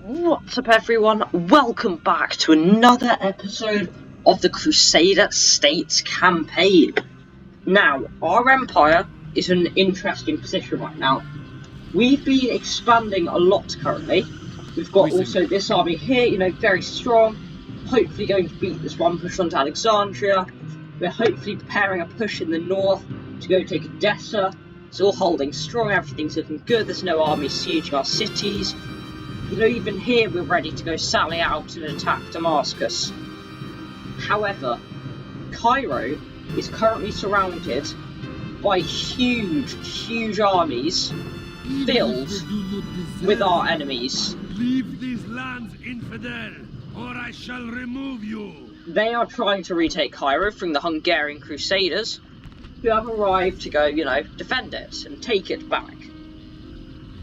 What's up everyone, welcome back to another episode of the Crusader States campaign. Now, our empire is in an interesting position right now. We've been expanding a lot currently. We've got also this army here, very strong, hopefully going to beat this one push onto Alexandria. We're hopefully preparing a push in the north to go take Edessa. It's all holding strong, everything's looking good, there's no army sieging our cities. Even here we're ready to go sally out and attack Damascus. However, Cairo is currently surrounded by huge armies filled with our enemies. Leave these lands, infidel, or I shall remove you. They are trying to retake Cairo from the Hungarian Crusaders, who have arrived to go, defend it and take it back.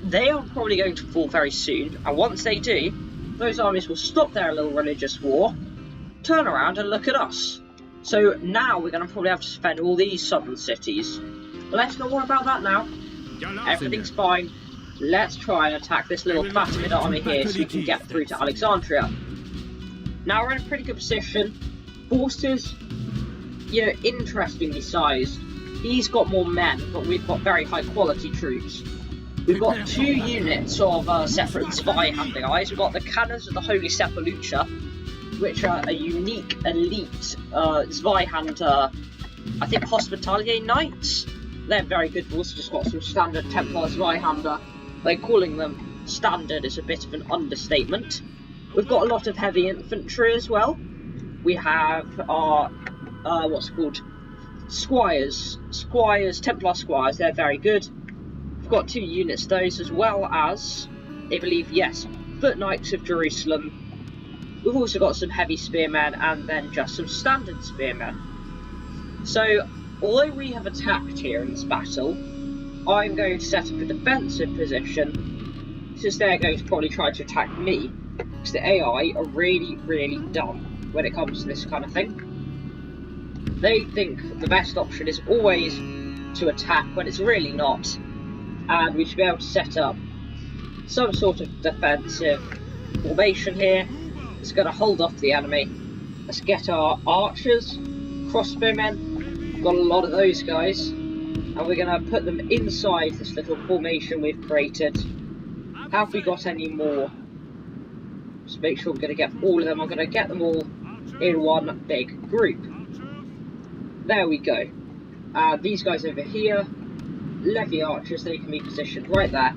They are probably going to fall very soon, and once they do, those armies will stop their little religious war, turn around and look at us. So now we're going to probably have to defend all these southern cities. But let's not worry about that now. Everything's fine. Let's try and attack this little Fatimid army here so we can get through to Alexandria. Now we're in a pretty good position. Forces, interestingly sized. He's got more men, but we've got very high quality troops. We've got 2 units of separate Zweihander guys. We've got the Cannons of the Holy Sepulchre, which are a unique, elite Zweihander, I think, Hospitalier Knights. They're very good. We've also just got some standard Templar Zweihander. Like, calling them standard is a bit of an understatement. We've got a lot of heavy infantry as well. We have our, Squires, Templar Squires, they're very good. We've got 2 units, those, as well as, Foot Knights of Jerusalem. We've also got some heavy spearmen and then just some standard spearmen. So, although we have attacked here in this battle, I'm going to set up a defensive position, since they're going to probably try to attack me, because the AI are really dumb when it comes to this kind of thing. They think the best option is always to attack when it's really not. And we should be able to set up some sort of defensive formation here. It's going to hold off the enemy. Let's get our archers, crossbowmen. Got a lot of those guys. And we're going to put them inside this little formation we've created. Have we got any more? Just make sure I'm going to get all of them. I'm going to get them all in one big group. There we go. These guys over here. Levy archers, they can be positioned right there.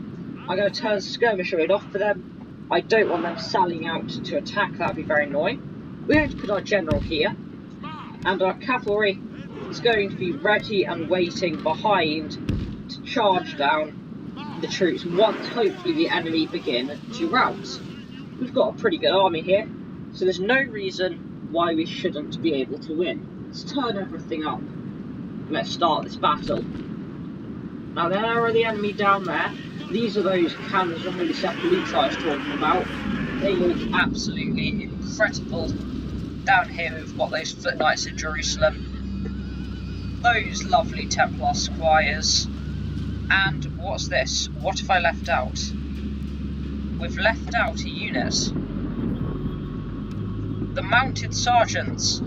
I'm going to turn skirmish raid off for them. I don't want them sallying out to attack, that would be very annoying. We're going to put our general here, and our cavalry is going to be ready and waiting behind to charge down the troops once hopefully the enemy begin to rout. We've got a pretty good army here, so there's no reason why we shouldn't be able to win. Let's turn everything up. Let's start this battle. Now there are the enemy down there. These are those cannons of Holy Sepulchre I was talking about. They look absolutely incredible. Down here we've got those Foot Knights of Jerusalem. Those lovely Templar Squires. And what's this? What have I left out? We've left out a unit. The Mounted Sergeants.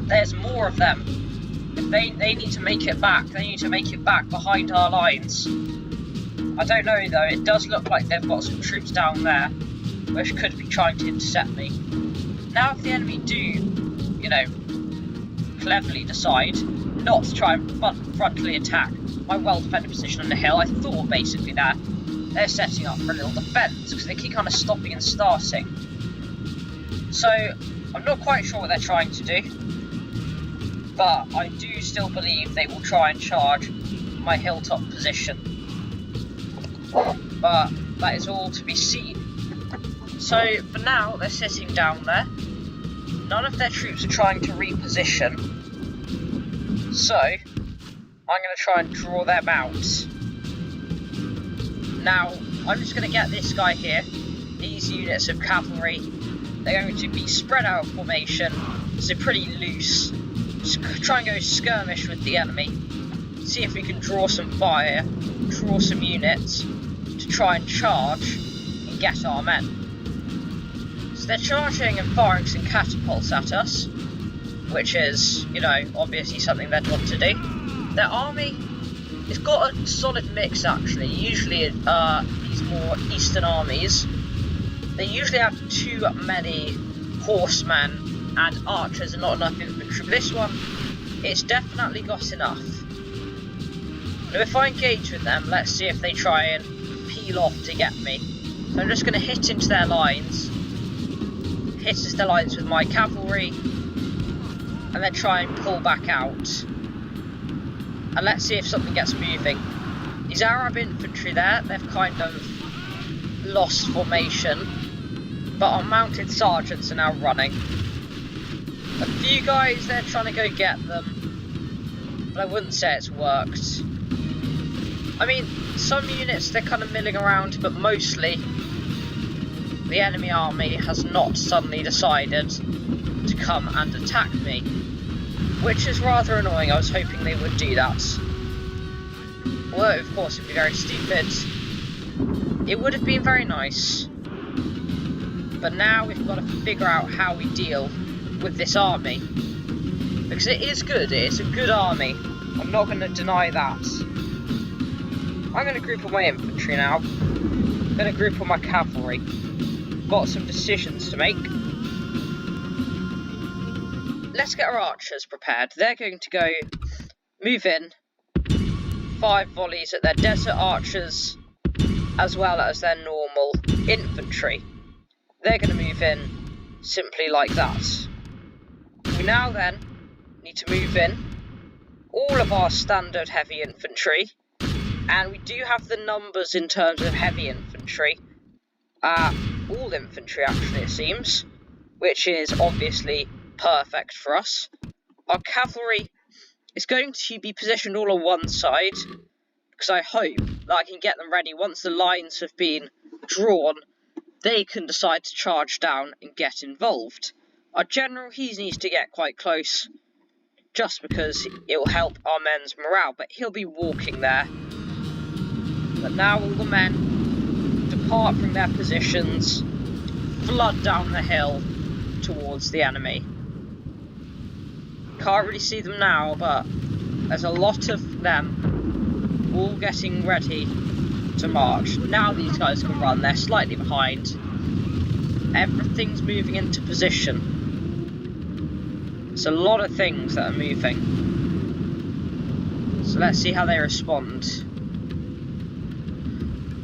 There's more of them. They need to make it back. They need to make it back behind our lines. I don't know though, it does look like they've got some troops down there, which could be trying to intercept me. Now if the enemy do, cleverly decide not to try and frontally attack my well-defended position on the hill, I thought basically that they're setting up for a little defence, because they keep kind of stopping and starting. So, I'm not quite sure what they're trying to do. But I do still believe they will try and charge my hilltop position. But that is all to be seen. So for now, they're sitting down there. None of their troops are trying to reposition. So I'm going to try and draw them out. Now, I'm just going to get this guy here. These units of cavalry. They're going to be spread out of formation. So pretty loose. Just try and go skirmish with the enemy, see if we can draw some fire, draw some units to try and charge and get our men. So they're charging and firing some catapults at us, which is, you know, obviously something they'd want to do. Their army, it's got a solid mix actually. Usually these more eastern armies, they usually have too many horsemen and archers and not enough infantry. But this one, it's definitely got enough. Now if I engage with them, let's see if they try and peel off to get me. So I'm just going to hit into their lines, hit into their lines with my cavalry, and then try and pull back out. And let's see if something gets moving. These Arab infantry there, they've kind of lost formation, but our mounted sergeants are now running. A few guys, they're trying to go get them, but I wouldn't say it's worked. I mean, some units, they're kind of milling around, but mostly the enemy army has not suddenly decided to come and attack me, which is rather annoying. I was hoping they would do that. Although, of course, it'd be very stupid. It would have been very nice. But now we've got to figure out how we deal with this army. Because it is good, it is a good army. I'm not going to deny that. I'm going to group on my infantry now. I'm going to group on my cavalry. Got some decisions to make. Let's get our archers prepared. They're going to go move in, 5 volleys at their desert archers, as well as their normal infantry. They're going to move in simply like that. We now then need to move in all of our standard heavy infantry, and we do have the numbers in terms of heavy infantry. All infantry actually, it seems, which is obviously perfect for us. Our cavalry is going to be positioned all on one side, because I hope that I can get them ready. Once the lines have been drawn, they can decide to charge down and get involved. Our general, he needs to get quite close, just because it will help our men's morale, but he'll be walking there. But now all the men depart from their positions, flood down the hill towards the enemy. Can't really see them now, but there's a lot of them all getting ready to march. Now these guys can run, they're slightly behind. Everything's moving into position. There's a lot of things that are moving. So let's see how they respond.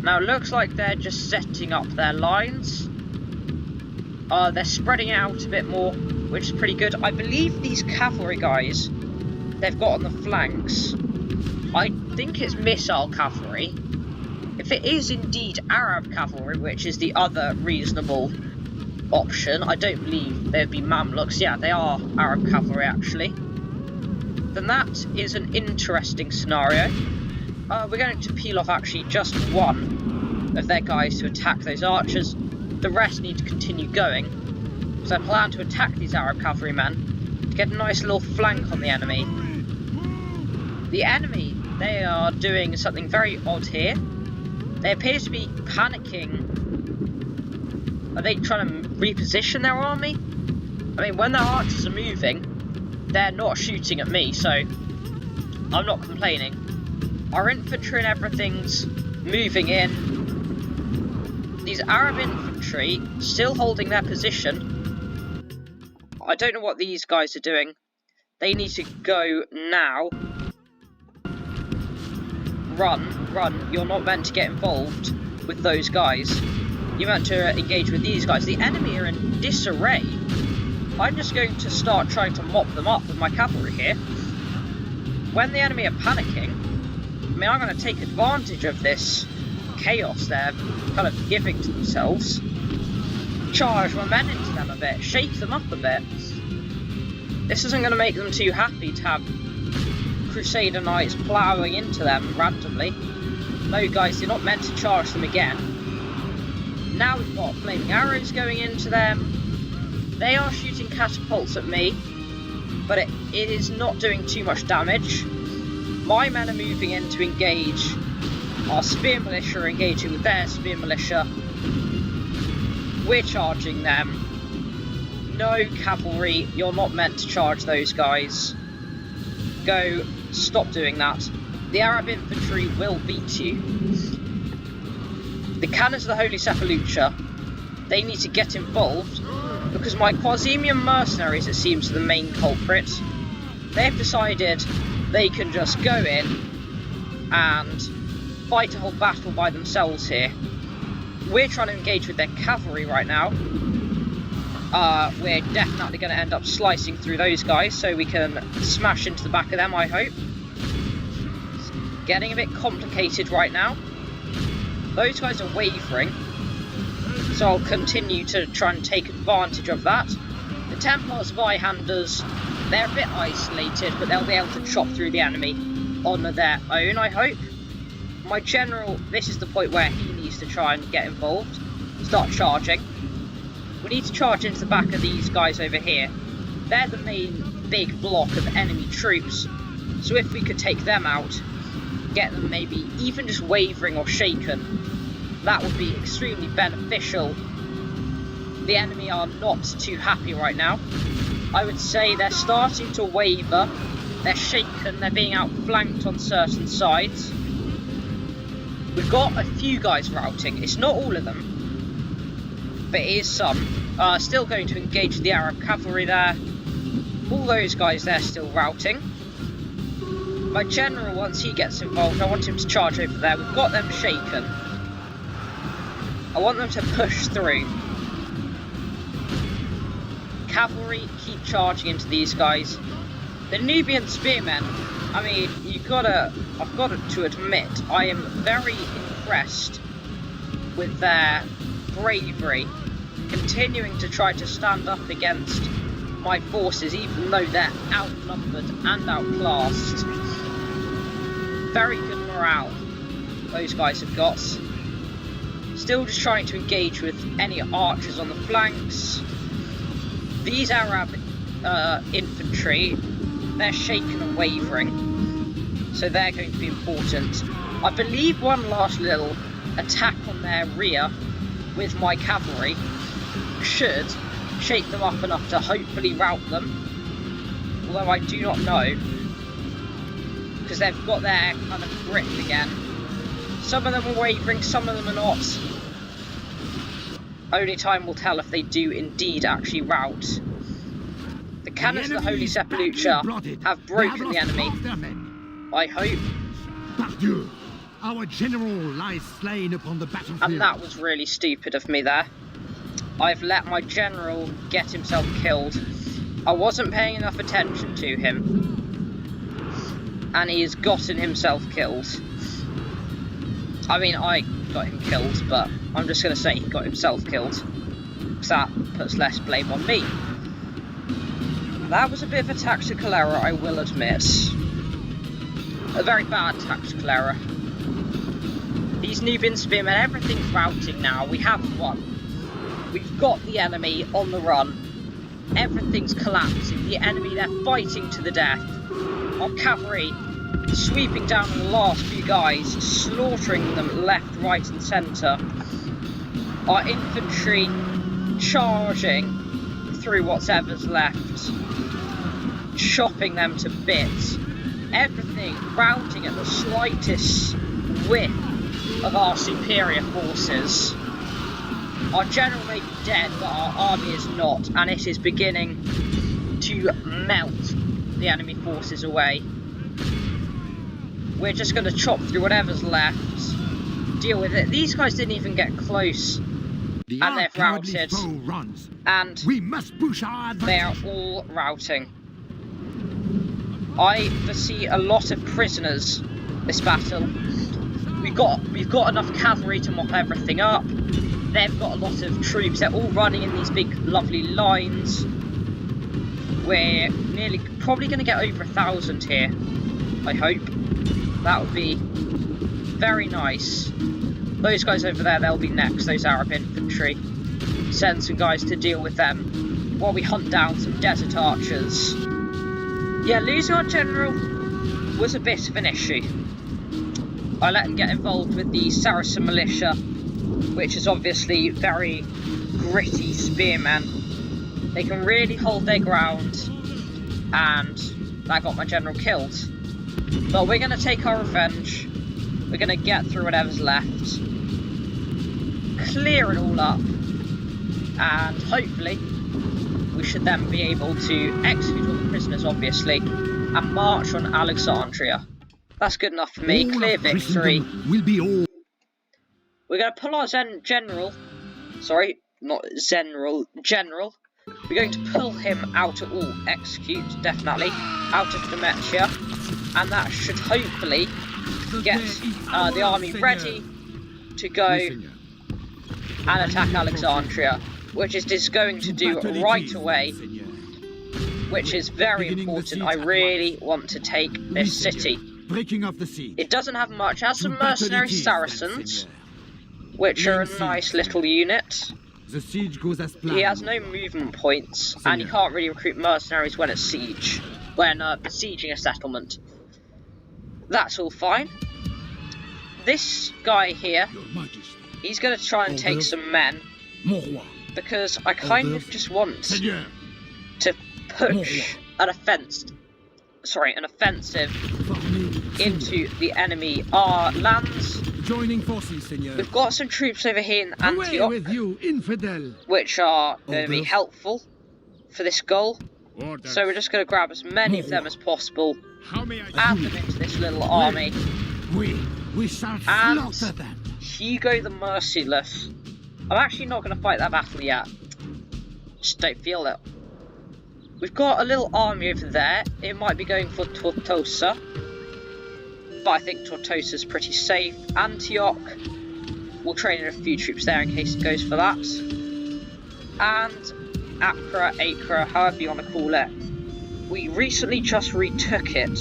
Now it looks like they're just setting up their lines. They're spreading out a bit more, which is pretty good. I believe these cavalry guys they've got on the flanks, I think it's missile cavalry. If it is indeed Arab cavalry, which is the other reasonable option, I don't believe they'd be Mamluks. Yeah, they are Arab cavalry actually. Then that is an interesting scenario. We're going to peel off actually just one of their guys to attack those archers. The rest need to continue going. So I plan to attack these Arab cavalrymen to get a nice little flank on the enemy. The enemy, they are doing something very odd here. They appear to be panicking. Are they trying to reposition their army? I mean, when their archers are moving, they're not shooting at me, so I'm not complaining. Our infantry and everything's moving in. These Arab infantry still holding their position. I don't know what these guys are doing. They need to go now. Run, run. You're not meant to get involved with those guys. You're meant to engage with these guys. The enemy are in disarray. I'm just going to start trying to mop them up with my cavalry here. When the enemy are panicking, I mean, I'm going to take advantage of this chaos they're kind of giving to themselves. Charge my men into them a bit, shake them up a bit. This isn't going to make them too happy to have Crusader knights ploughing into them randomly. No guys, you're not meant to charge them again. Now we've got flaming arrows going into them. They are shooting catapults at me, but it is not doing too much damage. My men are moving in to engage. Our spear militia are engaging with their spear militia. We're charging them. No, cavalry, you're not meant to charge those guys. Go, stop doing that. The Arab infantry will beat you. The cannons of the Holy Sepulchre, they need to get involved, because my Quasimian mercenaries, it seems, are the main culprit. They've decided they can just go in and fight a whole battle by themselves here. We're trying to engage with their cavalry right now. We're definitely going to end up slicing through those guys so we can smash into the back of them, I hope. It's getting a bit complicated right now. Those guys are wavering, so I'll continue to try and take advantage of that. The Templars Zweihanders, they're a bit isolated, but they'll be able to chop through the enemy on their own, I hope. My general, this is the point where he needs to try and get involved, start charging. We need to charge into the back of these guys over here. They're the main big block of enemy troops, so if we could take them out, get them maybe even just wavering or shaken, that would be extremely beneficial. The enemy are not too happy right now. I would say they're starting to waver, they're shaken, they're being outflanked on certain sides. We've got a few guys routing, it's not all of them, but it is some. Still going to engage the Arab cavalry there. All those guys there still routing. My general, once he gets involved, I want him to charge over there. We've got them shaken. I want them to push through. Cavalry, keep charging into these guys. The Nubian spearmen, I mean, I've got to admit, I am very impressed with their bravery, continuing to try to stand up against my forces, even though they're outnumbered and outclassed. Very good morale those guys have got. Still just trying to engage with any archers on the flanks. These Arab infantry, they're shaken and wavering, so they're going to be important. I believe one last little attack on their rear with my cavalry should shake them up enough to hopefully rout them, although I do not know, because they've got their kind of grip again. Some of them are wavering, some of them are not. Only time will tell if they do indeed actually rout. The cannons of the Holy Sepulchre have broken the enemy, I hope. Pardieu, our general lies slain upon the battlefield. And that was really stupid of me there. I've let my general get himself killed. I wasn't paying enough attention to him, and he has gotten himself killed. I mean, I got him killed, but I'm just going to say he got himself killed, because that puts less blame on me. That was a bit of a tactical error, I will admit. A very bad tactical error. These Nubian spearmen, everything's routing now. We have won. We've got the enemy on the run. Everything's collapsing. The enemy, they're fighting to the death. Our cavalry sweeping down on the last few guys, slaughtering them left, right and centre. Our infantry charging through whatever's left, chopping them to bits. Everything routing at the slightest whiff of our superior forces. Our general may be dead, but our army is not, and it is beginning to melt the enemy forces away. We're just going to chop through whatever's left, deal with it. These guys didn't even get close, and they've routed, and we must push our advantage. they are all routing. I foresee a lot of prisoners this battle. We've got enough cavalry to mop everything up. They've got a lot of troops. They're all running in these big, lovely lines. We're probably going to get over 1,000 here, I hope. That would be very nice. Those guys over there, they'll be next, those Arab infantry. Send some guys to deal with them while we hunt down some desert archers. Yeah, losing our general was a bit of an issue. I let him get involved with the Saracen militia, which is obviously very gritty spearmen. They can really hold their ground, and that got my general killed. But we're going to take our revenge. We're going to get through whatever's left, clear it all up, and hopefully we should then be able to execute all the prisoners, obviously, and march on Alexandria. That's good enough for me. Clear victory. Will be all. We're going to pull our general. Sorry, not general. We're going to pull him out at all. Execute, definitely. Out of Demetia. And that should hopefully get the army ready to go and attack Alexandria, which it is going to do right away, which is very important. I really want to take this city. It doesn't have much. It has some mercenary Saracens, which are a nice little unit. He has no movement points, and he can't really recruit mercenaries when it's siege, when besieging a settlement. That's all fine. This guy here, he's going to try and take some men, because I kind of just want to push an offensive into the enemy lands. Joining forces, Seigneur. We've got some troops over here in Antioch, which are going to be helpful for this goal. So we're just going to grab as many of them as possible, add them into this little army, we shall and slaughter them. Hugo the Merciless. I'm actually not going to fight that battle yet. Just don't feel it. We've got a little army over there. It might be going for Tortosa, but I think Tortosa's pretty safe. Antioch, we'll train in a few troops there in case it goes for that. And Acra, however you want to call it. We recently just retook it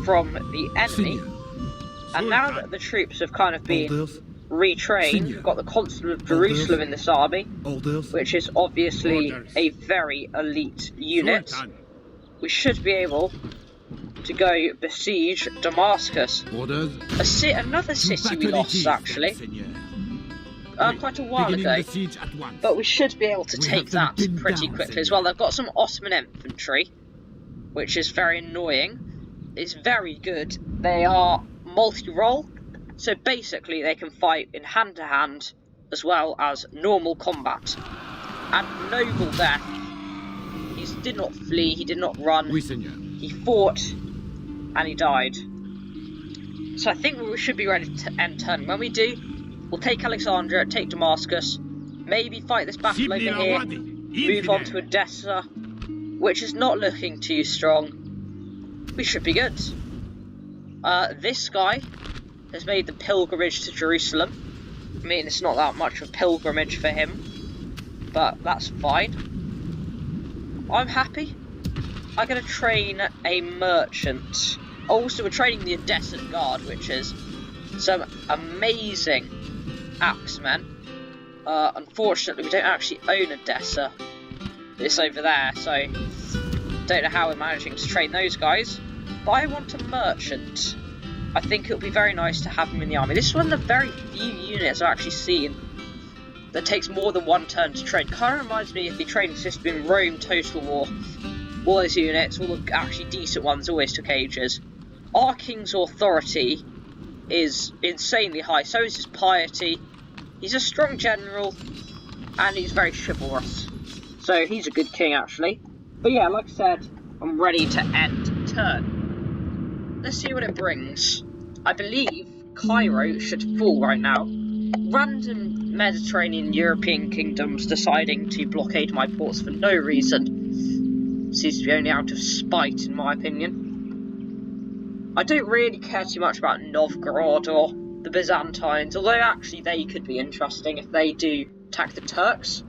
from the enemy, and now that the troops have kind of been retrained, we've got the Consul of Jerusalem in this army, which is obviously a very elite unit. We should be able to go besiege Damascus. Another city we lost, actually. Quite a while ago, but we should be able to take that pretty quickly as well. They've got some Ottoman infantry, which is very annoying. It's very good. They are multi-role, so basically they can fight in hand-to-hand as well as normal combat. And noble death. He did not flee, he did not run, he fought, and he died. So I think we should be ready to end turn. When we do, we'll take Alexandria, take Damascus, maybe fight this battle over here, move on to Edessa, which is not looking too strong. We should be good. This guy has made the pilgrimage to Jerusalem. I mean, it's not that much of a pilgrimage for him, but that's fine. I'm happy. I'm going to train a merchant. Also, we're training the Edessa Guard, which is some amazing axemen. Unfortunately, we don't actually own Edessa. It's over there, so don't know how we're managing to train those guys. But I want a merchant. I think it would be very nice to have him in the army. This is one of the very few units I've actually seen that takes more than one turn to train. Kind of reminds me of the training system in Rome Total War. All those units, all the actually decent ones, always took ages. Our king's authority is insanely high, so is his piety. He's a strong general, and he's very chivalrous. So he's a good king, actually. But yeah, like I said, I'm ready to end turn. Let's see what it brings. I believe Cairo should fall right now. Random Mediterranean European kingdoms deciding to blockade my ports for no reason. Seems to be only out of spite, in my opinion. I don't really care too much about Novgorod or the Byzantines, although actually they could be interesting if they do attack the Turks.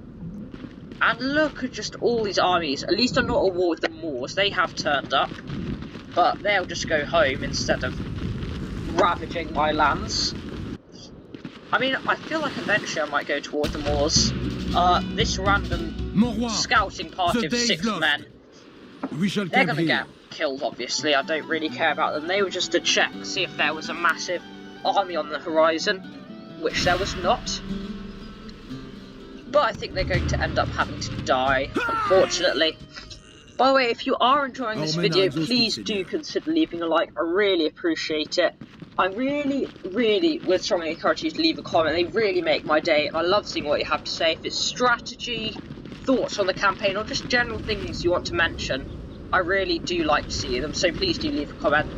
And look at just all these armies. At least I'm not at war with the Moors. They have turned up, but they'll just go home instead of ravaging my lands. I mean, I feel like eventually I might go toward the Moors. This random scouting party of 6 men, they're gonna get killed, obviously. I don't really care about them. They were just to check, see if there was a massive army on the horizon, which there was not. but I think they're going to end up having to die, unfortunately. By the way, if you are enjoying this video, please do consider leaving a like. I really appreciate it. I really would strongly encourage you to leave a comment. They really make my day, and I love seeing what you have to say. If it's strategy, thoughts on the campaign, or just general things you want to mention, I really do like to see them, so please do leave a comment.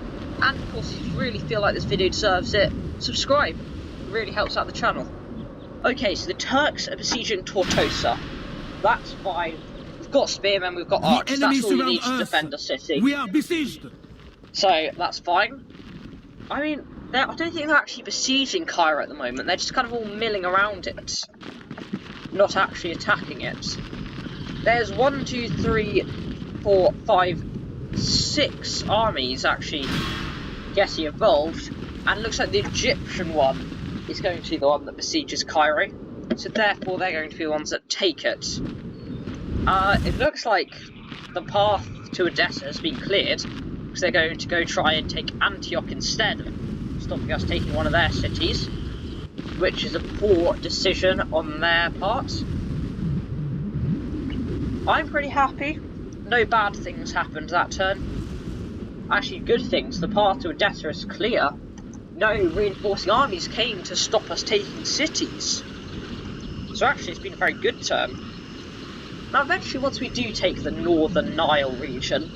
And of course, if you really feel like this video deserves it, subscribe. It really helps out the channel. Okay, so the Turks are besieging Tortosa. That's fine. We've got spearmen, we've got archers, that's all you need to defend a city. We are besieged. So, that's fine. I mean, I don't think they're actually besieging Cairo at the moment, they're just kind of all milling around it. Not actually attacking it. There's 1, 2, 3, 4, 5, 6 armies actually getting involved, and it looks like the Egyptian one is going to be the one that besieges Cairo, so therefore they're going to be the ones that take it. It looks like the path to Edessa has been cleared, because they're going to go try and take Antioch instead of stopping us taking one of their cities, which is a poor decision on their part. I'm pretty happy. No bad things happened that turn. Actually, good things. The path to Edessa is clear. No reinforcing armies came to stop us taking cities. So actually, it's been a very good turn. Now, eventually, once we do take the northern Nile region,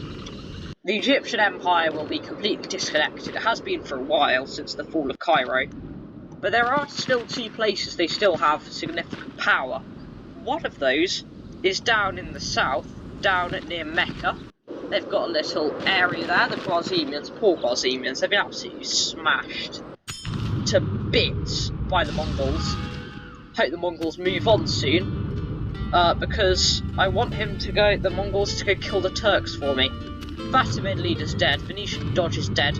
the Egyptian Empire will be completely disconnected. It has been for a while, since the fall of Cairo. But there are still 2 places they still have significant power. One of those is down in the south, down near Mecca. They've got a little area there, the Brazilians, poor Brazilians, they've been absolutely smashed to bits by the Mongols. Hope the Mongols move on soon, because I want the Mongols to go kill the Turks for me. Fatimid leader's dead, Venetian Dodge is dead,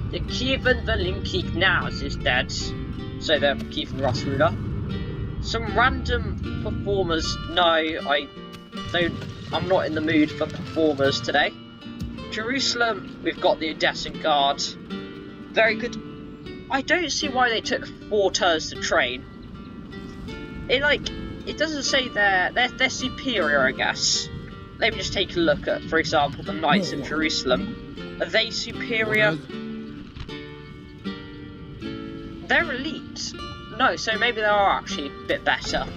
the Kievan Valinki Gnaz is dead, so they're Kievan Rus ruler. Some random performers, no, I'm not in the mood for performers today. Jerusalem, we've got the Odessan Guard. Very good. I don't see why they took 4 turns to train. It doesn't say they're superior, I guess. Let me just take a look at, for example, the Knights of Jerusalem. Are they superior? They're elite. No, so maybe they are actually a bit better.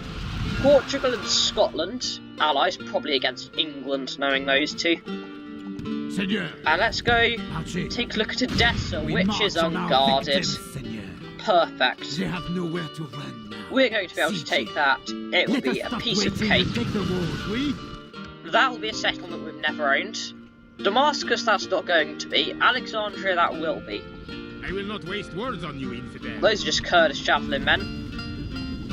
Portugal and Scotland, allies, probably against England, knowing those 2. Seigneur. And let's go take a look at Edessa, which is unguarded. Perfect. They have nowhere to run now. We're going to be able to take that. It will be a piece of cake. That will be a settlement we've never owned. Damascus, that's not going to be. Alexandria, that will be. I will not waste words on you, infidel. Those are just Kurdish javelin men.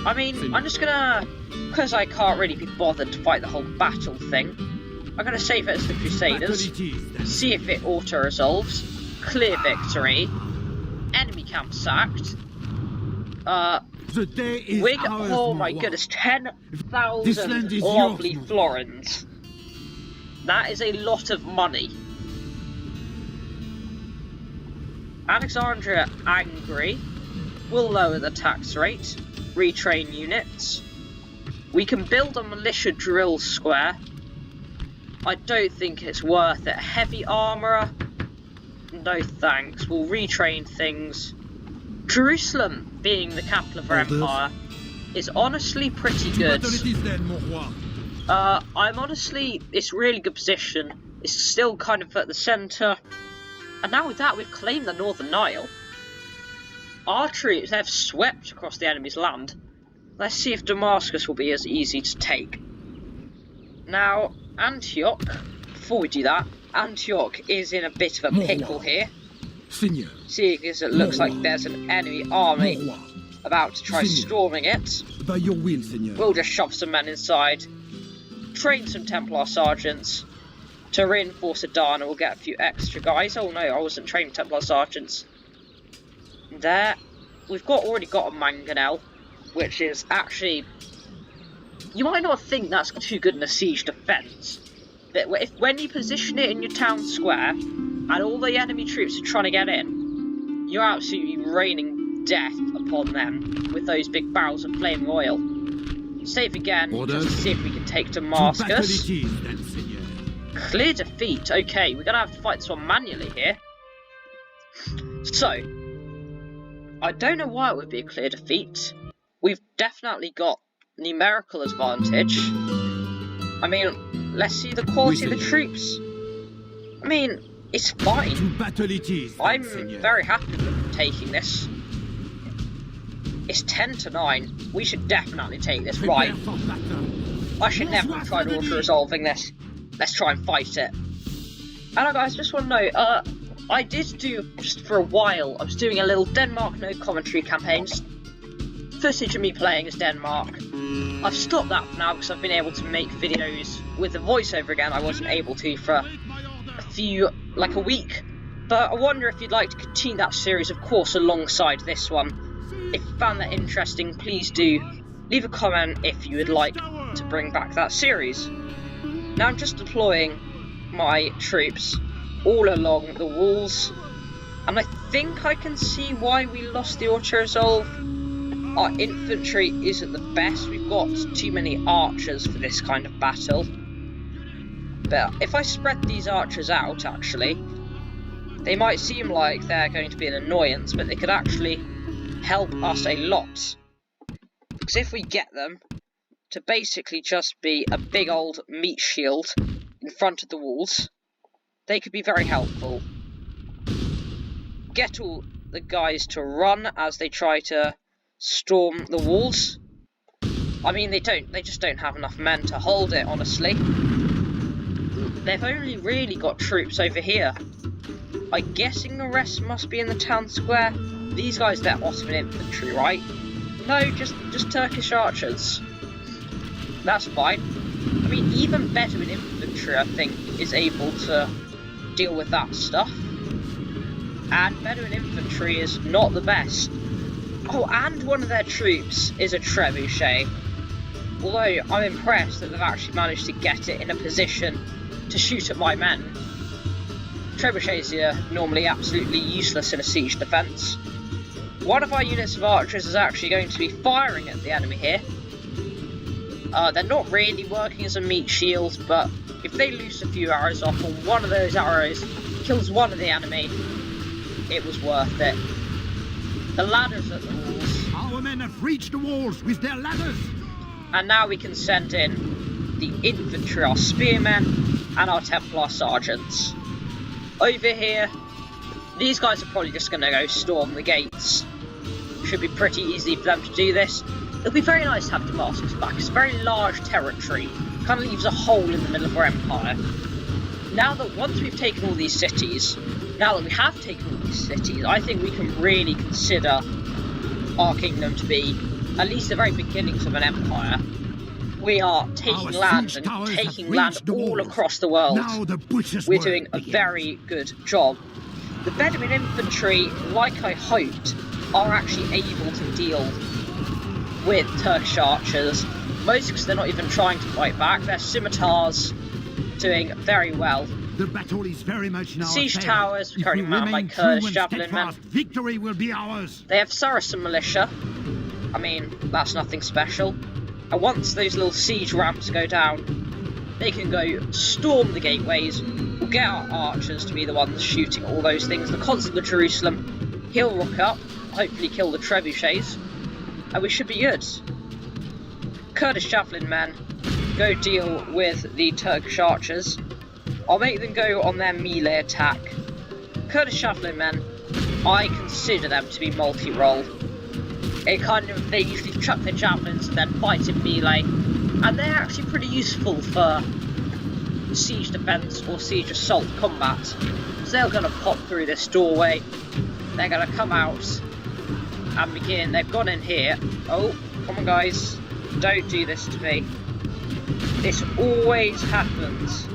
I mean, I'm just gonna, because I can't really be bothered to fight the whole battle thing, I'm gonna save it as the Crusaders, see if it auto-resolves, clear victory, enemy camp sacked, oh my goodness, 10,000 lovely florins. That is a lot of money. Alexandria angry. We'll lower the tax rate. Retrain units. We can build a militia drill square. I don't think it's worth it. Heavy armourer? No thanks. We'll retrain things. Jerusalem, being the capital of our empire, is honestly pretty good. It's a really good position. It's still kind of at the centre. And now with that, we've claimed the Northern Nile. Our troops, they've swept across the enemy's land. Let's see if Damascus will be as easy to take. Now, Antioch, before we do that, Antioch is in a bit of a pickle here. Seeing as it looks like there's an enemy army about to try storming it. By your will, Seigneur. We'll just shove some men inside, train some Templar sergeants to reinforce Adana. We'll get a few extra guys. Oh no, I wasn't trained Templar sergeants. There, we've already got a mangonel, which is actually, you might not think that's too good in a siege defence, but when you position it in your town square and all the enemy troops are trying to get in, you're absolutely raining death upon them with those big barrels of flaming oil. Save again, Orders. just to see if we can take To battle it Damascus. is, then, Seigneur. Clear defeat. Okay, we're gonna have to fight this one manually here. So, I don't know why it would be a clear defeat. We've definitely got numerical advantage. I mean, let's see the quality of the troops. I mean, it's fine. To battle it is, then, I'm Seigneur. very happy with taking this. It's 10 to 9. We should definitely take this, right? Prepare for battle. I should never have tried auto-resolving this. Let's try and fight it. And guys, just want to know, I did do, just for a while, I was doing a little Denmark no commentary campaign, just footage of me playing as Denmark. I've stopped that for now because I've been able to make videos with the voiceover again. I wasn't able to for a few, like a week. But I wonder if you'd like to continue that series, of course, alongside this one. If you found that interesting, please do leave a comment if you would like to bring back that series. Now I'm just deploying my troops all along the walls, and I think I can see why we lost the auto-resolve. Our infantry isn't the best, we've got too many archers for this kind of battle. But if I spread these archers out, actually, they might seem like they're going to be an annoyance, but they could actually help us a lot. Because if we get them to basically just be a big old meat shield in front of the walls, they could be very helpful. Get all the guys to run as they try to storm the walls. I mean, they just don't have enough men to hold it, honestly. They've only really got troops over here. I'm guessing the rest must be in the town square. These guys, they're Ottoman infantry, right? No, just Turkish archers. That's fine. I mean, even Bedouin infantry, I think, is able to deal with that stuff. And Bedouin infantry is not the best. Oh, and one of their troops is a trebuchet. Although, I'm impressed that they've actually managed to get it in a position to shoot at my men. Trebuchets are normally absolutely useless in a siege defence. One of our units of archers is actually going to be firing at the enemy here. They're not really working as a meat shield, but if they loose a few arrows off and one of those arrows kills one of the enemy, it was worth it. The ladders at the walls. Our men have reached the walls with their ladders. And now we can send in the infantry, our spearmen, and our Templar sergeants. Over here, these guys are probably just going to go storm the gates. Should be pretty easy for them to do this. It'll be very nice to have Damascus back. It's a very large territory. Kind of leaves a hole in the middle of our empire. Now that once we've taken all these cities, I think we can really consider our kingdom to be at least the very beginnings of an empire. We are taking land and taking land all across the world. We're doing a very good job. The Bedouin infantry, like I hoped, are actually able to deal with Turkish archers, mostly because they're not even trying to fight back. Their scimitars doing very well. The battle is very much in our Siege favor. towers If currently we manned by remain Kurdish true and javelin men. steadfast, victory will be ours. They have Saracen militia. I mean, that's nothing special. And once those little siege ramps go down, they can go storm the gateways. We'll get our archers to be the ones shooting all those things. The Consul of Jerusalem, he'll rock up, hopefully kill the trebuchets, and we should be good. Kurdish javelin men, go deal with the Turkish archers. I'll make them go on their melee attack. Kurdish javelin men, I consider them to be multi-role. They usually chuck their javelins and then fight in melee, and they're actually pretty useful for siege defense or siege assault combat. So they're going to pop through this doorway, they're going to come out and begin. They've gone in here. Oh, come on guys, don't do this to me. This always happens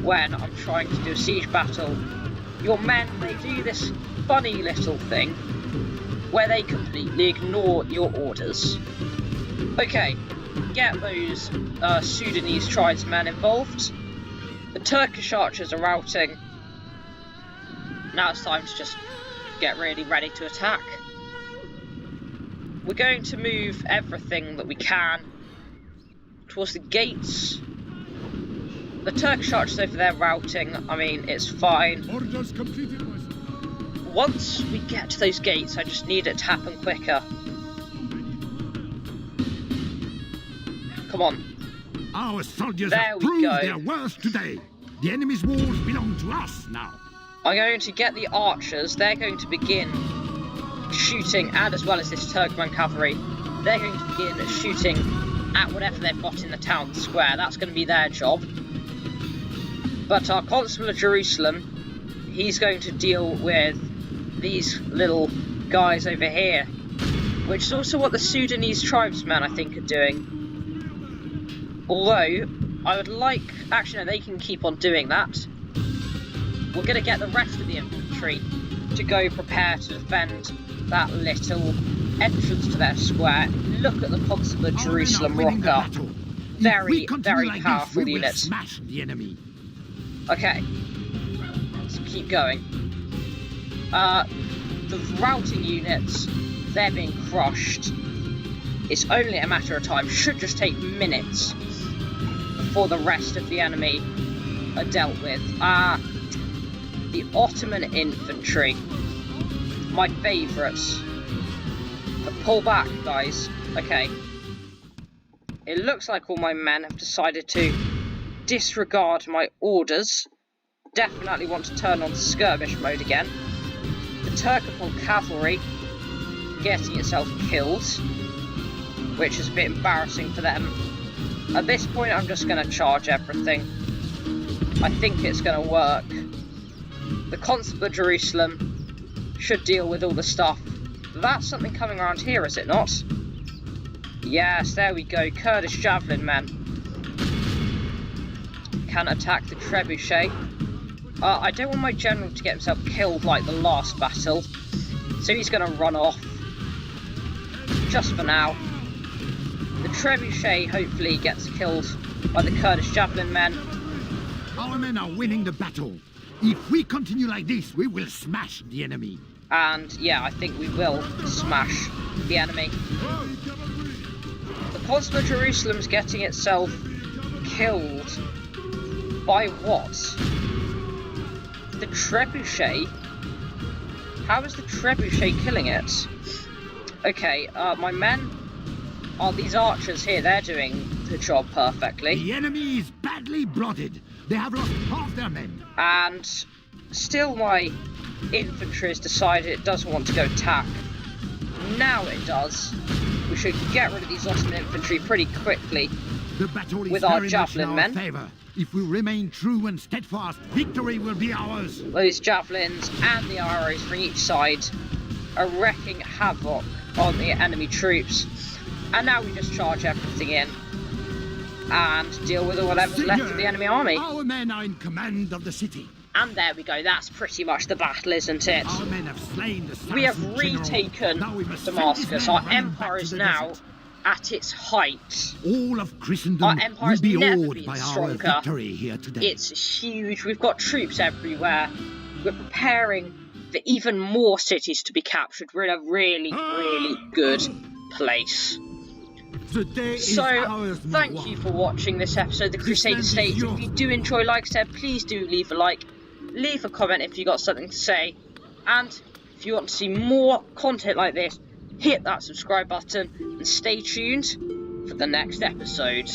when I'm trying to do a siege battle. Your men, they do this funny little thing where they completely ignore your orders. Okay, get those Sudanese tribesmen involved. The Turkish archers are routing. Now it's time to just get really ready to attack. We're going to move everything that we can towards the gates. The Turkish archers over there routing, I mean, it's fine. Orders completed, my son. Once we get to those gates, I just need it to happen quicker. Come on. Our soldiers There have we proved go. their worth today. The enemy's walls belong to us now. I'm going to get the archers. They're going to begin shooting, and as well as this Turkmen cavalry, they're going to begin shooting at whatever they've got in the town square. That's going to be their job. But our Constable of Jerusalem, he's going to deal with these little guys over here, which is also what the Sudanese tribesmen, I think, are doing. Although, I would like... Actually, no, they can keep on doing that. We're going to get the rest of the infantry to go prepare to defend that little entrance to their square. Look at the Constable of Jerusalem rock up. Very, very powerful units. Smash the enemy. Okay, let's keep going. The routing units, they're being crushed. It's only a matter of time. Should just take minutes before the rest of the enemy are dealt with. The Ottoman infantry, my favourites. But pull back, guys. Okay. It looks like all my men have decided to disregard my orders. Definitely want to turn on skirmish mode again. The Turkophil cavalry getting itself killed, which is a bit embarrassing for them. At this point, I'm just going to charge everything. I think it's going to work. The Constable of Jerusalem should deal with all the stuff. That's something coming around here, is it not? Yes, there we go. Kurdish javelin men can attack the trebuchet. I don't want my general to get himself killed like the last battle, so he's going to run off. Just for now. The trebuchet hopefully gets killed by the Kurdish javelin men. Our men are winning the battle. If we continue like this, we will smash the enemy. And yeah, I think we will smash the enemy. The Constable of Jerusalem's getting itself killed. By what? The trebuchet? How is the trebuchet killing it? Okay, my men are these archers here. They're doing the job perfectly. The enemy is badly blooded. They have lost half their men. And still my infantry has decided it doesn't want to go attack. Now it does. We should get rid of these Ottoman infantry pretty quickly. The battle is with our very javelin much in our men. favor. If we remain true and steadfast, victory will be ours. Those javelins and the arrows from each side are wreaking havoc on the enemy troops. And now we just charge everything in and deal with whatever's left of the enemy army. Our men are in command of the city. And there we go, that's pretty much the battle, isn't it? Our men have slain the We have Saracen general. retaken Now we must send Damascus. these Our men running empire back to is the now desert. at its height. All of Our Christendom empire will has be never awed been by our stronger. victory here today. It's huge. We've got troops everywhere. We're preparing for even more cities to be captured. We're in a really, really good place. Today So, is ours, my thank you one. for watching this episode of the Crusader land is States. If yours. you do enjoy, like I said, please do leave a like. Leave a comment if you got something to say. And if you want to see more content like this, hit that subscribe button and stay tuned for the next episode.